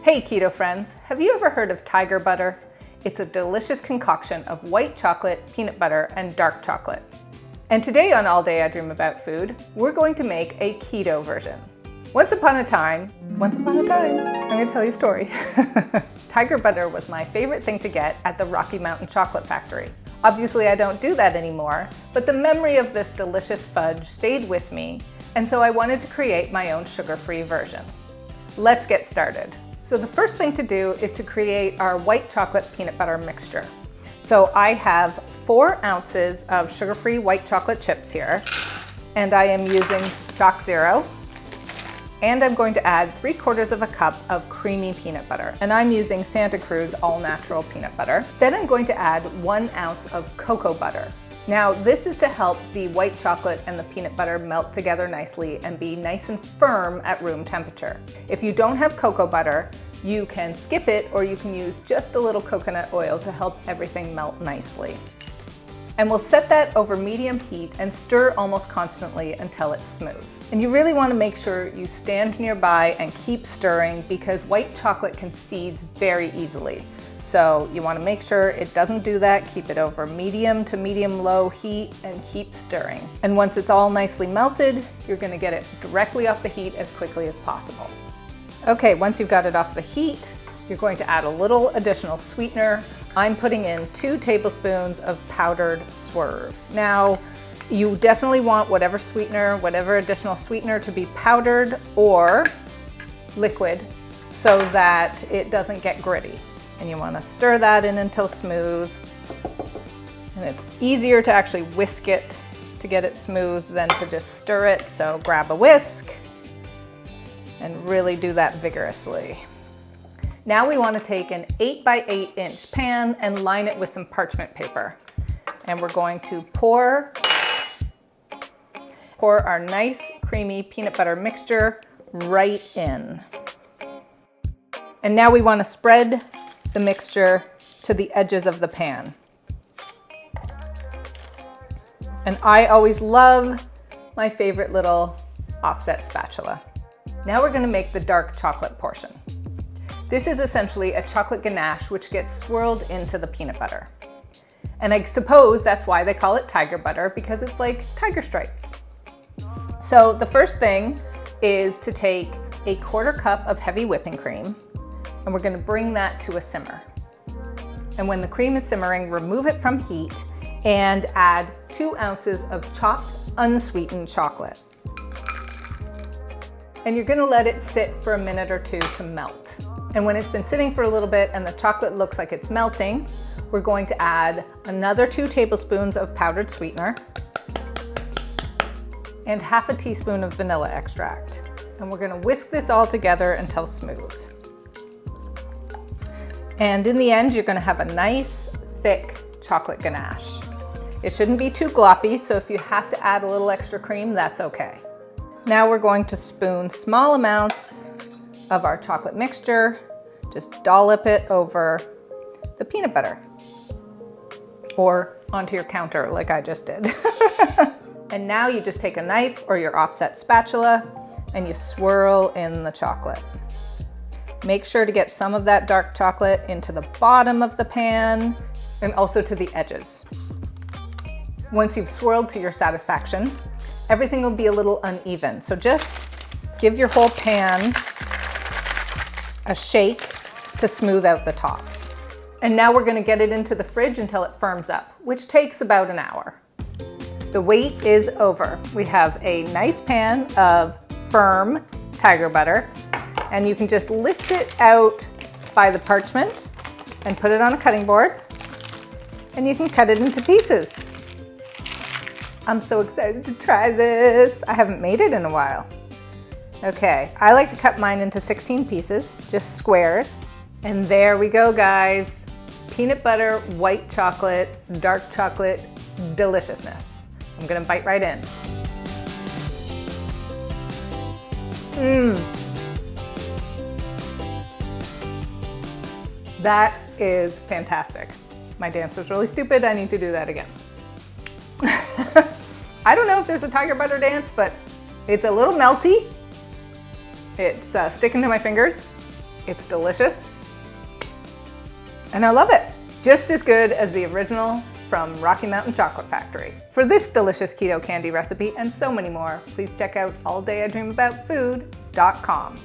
Hey keto friends, have you ever heard of Tiger Butter? It's a delicious concoction of white chocolate, peanut butter, and dark chocolate. And today on All Day I Dream About Food, we're going to make a keto version. Once upon a time, I'm gonna tell you a story. Tiger Butter was my favorite thing to get at the Rocky Mountain Chocolate Factory. Obviously I don't do that anymore, but the memory of this delicious fudge stayed with me, and so I wanted to create my own sugar-free version. Let's get started. So the first thing to do is to create our white chocolate peanut butter mixture. So I have 4 ounces of sugar-free white chocolate chips here, and I am using Chalk Zero. And I'm going to add 3/4 of a cup of creamy peanut butter. And I'm using Santa Cruz all-natural peanut butter. Then I'm going to add 1 ounce of cocoa butter. Now this is to help the white chocolate and the peanut butter melt together nicely and be nice and firm at room temperature. If you don't have cocoa butter, you can skip it, or you can use just a little coconut oil to help everything melt nicely. And we'll set that over medium heat and stir almost constantly until it's smooth. And you really want to make sure you stand nearby and keep stirring, because white chocolate can seize very easily. So you want to make sure it doesn't do that. Keep it over medium to medium-low heat and keep stirring. And once it's all nicely melted, you're going to get it directly off the heat as quickly as possible. Okay, once you've got it off the heat, you're going to add a little additional sweetener. I'm putting in 2 tablespoons of powdered Swirl. Now, you definitely want whatever additional sweetener to be powdered or liquid so that it doesn't get gritty. And you want to stir that in until smooth. And it's easier to actually whisk it to get it smooth than to just stir it. So grab a whisk and really do that vigorously. Now we want to take an 8 by 8 inch pan and line it with some parchment paper. And we're going to pour our nice creamy peanut butter mixture right in. And now we want to spread the mixture to the edges of the pan. And I always love my favorite little offset spatula. Now we're going to make the dark chocolate portion. This is essentially a chocolate ganache which gets swirled into the peanut butter. And I suppose that's why they call it Tiger Butter, because it's like tiger stripes. So the first thing is to take a 1/4 cup of heavy whipping cream, and we're going to bring that to a simmer. And when the cream is simmering, remove it from heat and add 2 ounces of chopped unsweetened chocolate. And you're going to let it sit for a minute or 2 to melt. And when it's been sitting for a little bit and the chocolate looks like it's melting, we're going to add another 2 tablespoons of powdered sweetener and 1/2 teaspoon of vanilla extract. And we're going to whisk this all together until smooth. And in the end, you're going to have a nice, thick chocolate ganache. It shouldn't be too gloppy, so if you have to add a little extra cream, that's okay. Now we're going to spoon small amounts of our chocolate mixture. Just dollop it over the peanut butter or onto your counter like I just did. And now you just take a knife or your offset spatula and you swirl in the chocolate. Make sure to get some of that dark chocolate into the bottom of the pan and also to the edges. Once you've swirled to your satisfaction, everything will be a little uneven. So just give your whole pan a shake to smooth out the top. And now we're going to get it into the fridge until it firms up, which takes about an hour. The wait is over. We have a nice pan of firm Tiger Butter, and you can just lift it out by the parchment and put it on a cutting board, and you can cut it into pieces. I'm so excited to try this. I haven't made it in a while. Okay, I like to cut mine into 16 pieces, just squares. And there we go, guys. Peanut butter, white chocolate, dark chocolate deliciousness. I'm gonna bite right in. That is fantastic. My dance was really stupid. I need to do that again. I don't know if there's a Tiger Butter dance, but it's a little melty. It's sticking to my fingers. It's delicious, and I love it. Just as good as the original from Rocky Mountain Chocolate Factory. For this delicious keto candy recipe and so many more, please check out alldayidreamaboutfood.com.